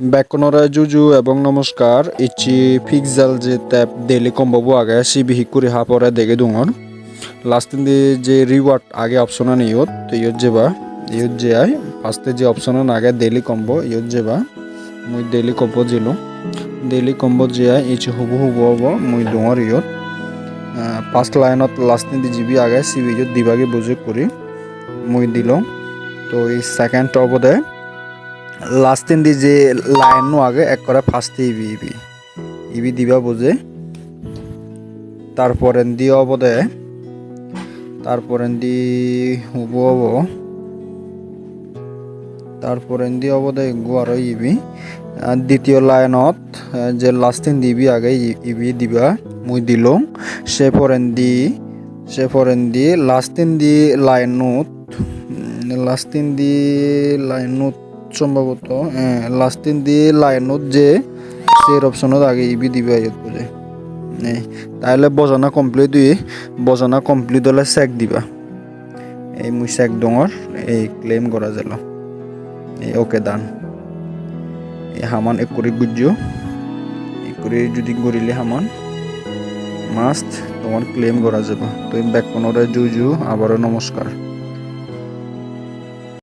Backnora juju ebong namaskar ichi pixel je tap daily combo bo age si bihikuri ha pore dege dungor last di je reward age option an yot to yot jeba yot je ai paste je option an age daily combo yot jeba mui daily combo jilo daily combo je ai ichi hubu hubu mui dungor yot first line of last di jibi age si yot dibage bujuk kuri mui dilo to এই second obode last in the যে line no আগে এক করে first ইবি ইবি ইবি দিবা বুঝে তারপরেন দি অবদে তারপরেন দি হবো হবো তারপরেন দি অবদে গুয়ার ইবি দ্বিতীয় লাইনত যে লাস্ট ইন দিবি আগে ইবি দিবা মুই দিল সে পরেন the last in the line note সম্ভবত লাস্ট দিন দিয়ে লাইনত যে সের অপশনত আগে ইবি দিবে ইয়ত বুঝে তাহলে বজানা কমপ্লিট হলে চেক দিবা এই মুই চেক ডঙর এই ক্লেম করা গেল এই ওকে ডান এই হামান এক করে বুঝছো এক করে যদি গড়িলে হামান মাস্ট তোমার ক্লেম করা যাব তো ব্যাক কোনরে জুজু আবারও নমস্কার।